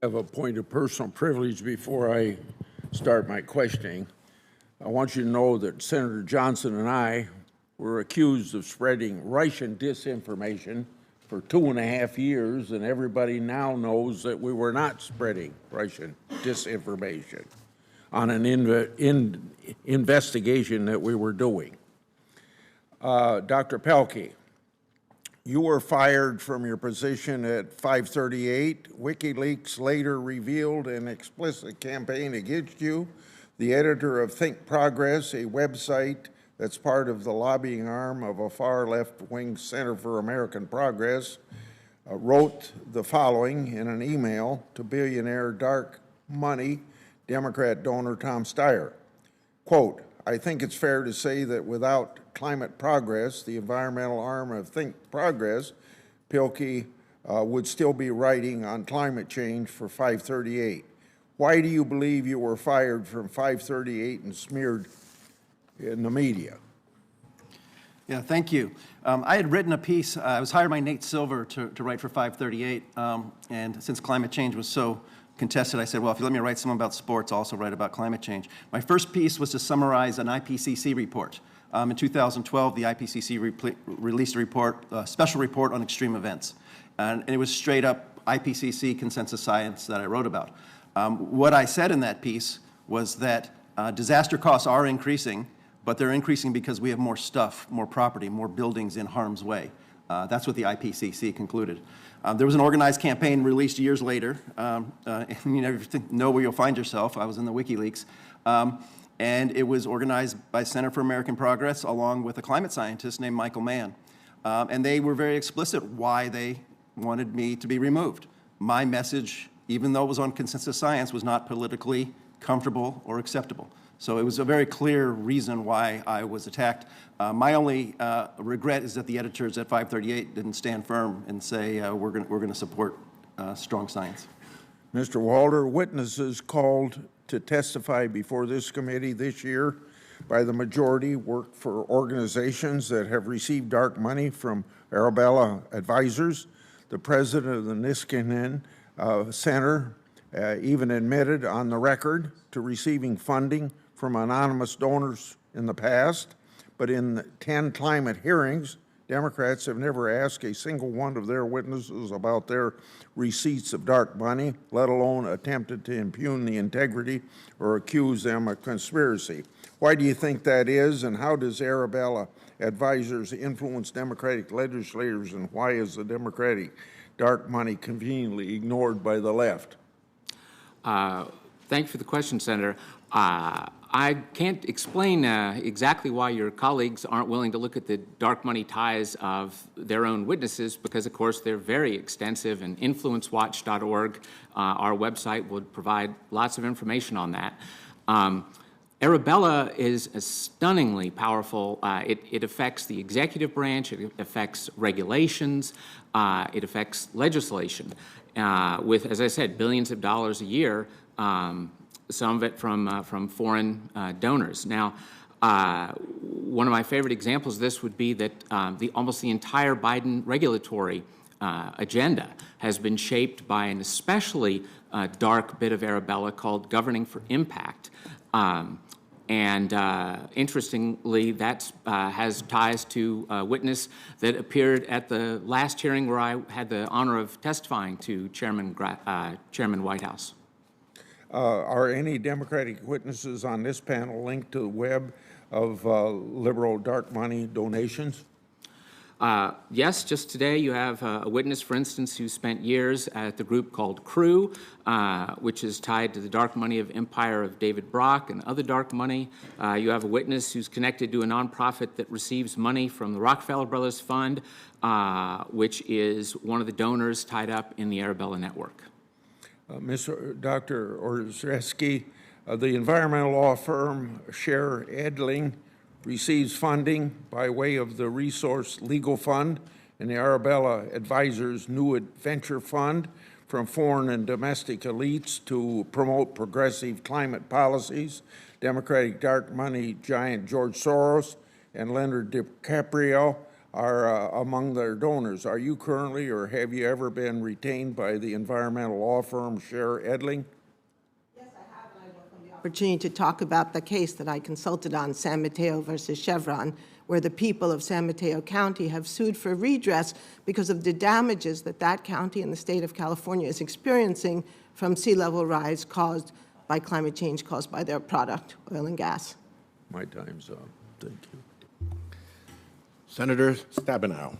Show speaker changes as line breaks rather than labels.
Have a point of personal privilege before I start my questioning. I want you to know that Senator Johnson and I were accused of spreading Russian disinformation for 2.5 years, and everybody now knows that we were not spreading Russian disinformation on an investigation that we were doing. Dr. Pelkey, you were fired from your position at 538. WikiLeaks later revealed an explicit campaign against you. The editor of Think Progress, a website that's part of the lobbying arm of a far left-wing Center for American Progress, wrote the following in an email to billionaire dark money Democrat donor Tom Steyer. Quote, I think it's fair to say that without Climate Progress, the environmental arm of Think Progress, Pilkey would still be writing on climate change for 538. Why do you believe you were fired from 538 and smeared in the media?
Yeah, thank you. I had written a piece. I was hired by Nate Silver to write for 538, and since climate change was so contested, I said, well, if you let me write some about sports, I'll also write about climate change. My first piece was to summarize an IPCC report. In 2012, the IPCC released a report, a special report on extreme events. And it was straight up IPCC consensus science that I wrote about. What I said in that piece was that disaster costs are increasing, but they're increasing because we have more stuff, more property, more buildings in harm's way. That's what the IPCC concluded. There was an organized campaign released years later, and you never know where you'll find yourself. I was in the WikiLeaks. And it was organized by Center for American Progress along with a climate scientist named Michael Mann. And they were very explicit why they wanted me to be removed. My message, even though it was on consensus science, was not politically comfortable or acceptable. So it was a very clear reason why I was attacked. My only regret is that the editors at 538 didn't stand firm and say we're going to support strong science.
Mr. Walter, witnesses called to testify before this committee this year by the majority work for organizations that have received dark money from Arabella Advisors. The president of the Niskanen Center even admitted on the record to receiving funding from anonymous donors in the past, but in 10 climate hearings, Democrats have never asked a single one of their witnesses about their receipts of dark money, let alone attempted to impugn the integrity or accuse them of conspiracy. Why do you think that is, and how does Arabella Advisors influence Democratic legislators, and why is the Democratic dark money conveniently ignored by the left?
Thank you for the question, Senator. I can't explain exactly why your colleagues aren't willing to look at the dark money ties of their own witnesses, because, of course, they're very extensive, and influencewatch.org, our website, would provide lots of information on that. Arabella is a stunningly powerful. It affects the executive branch, it affects regulations, it affects legislation, with, as I said, billions of dollars a year, some of it from foreign donors. Now, one of my favorite examples of this would be that almost the entire Biden regulatory agenda has been shaped by an especially dark bit of Arabella called Governing for Impact. Interestingly, that has ties to a witness that appeared at the last hearing where I had the honor of testifying to Chairman Whitehouse.
Are any Democratic witnesses on this panel linked to the web of liberal dark money donations?
Yes, just today you have a witness, for instance, who spent years at the group called Crew, which is tied to the dark money of Empire of David Brock and other dark money. You have a witness who's connected to a nonprofit that receives money from the Rockefeller Brothers Fund, which is one of the donors tied up in the Arabella network.
Dr. Orzesky, the environmental law firm Scher Edling receives funding by way of the Resource Legal Fund and the Arabella Advisors New Venture Fund from foreign and domestic elites to promote progressive climate policies. Democratic dark money giant George Soros and Leonardo DiCaprio are among their donors. Are you currently or have you ever been retained by the environmental law firm Scher Edling?
Opportunity to talk about the case that I consulted on, San Mateo versus Chevron, where the people of San Mateo County have sued for redress because of the damages that that county and the state of California is experiencing from sea level rise caused by climate change caused by their product, oil and gas.
My time's up. Thank you.
Senator Stabenow.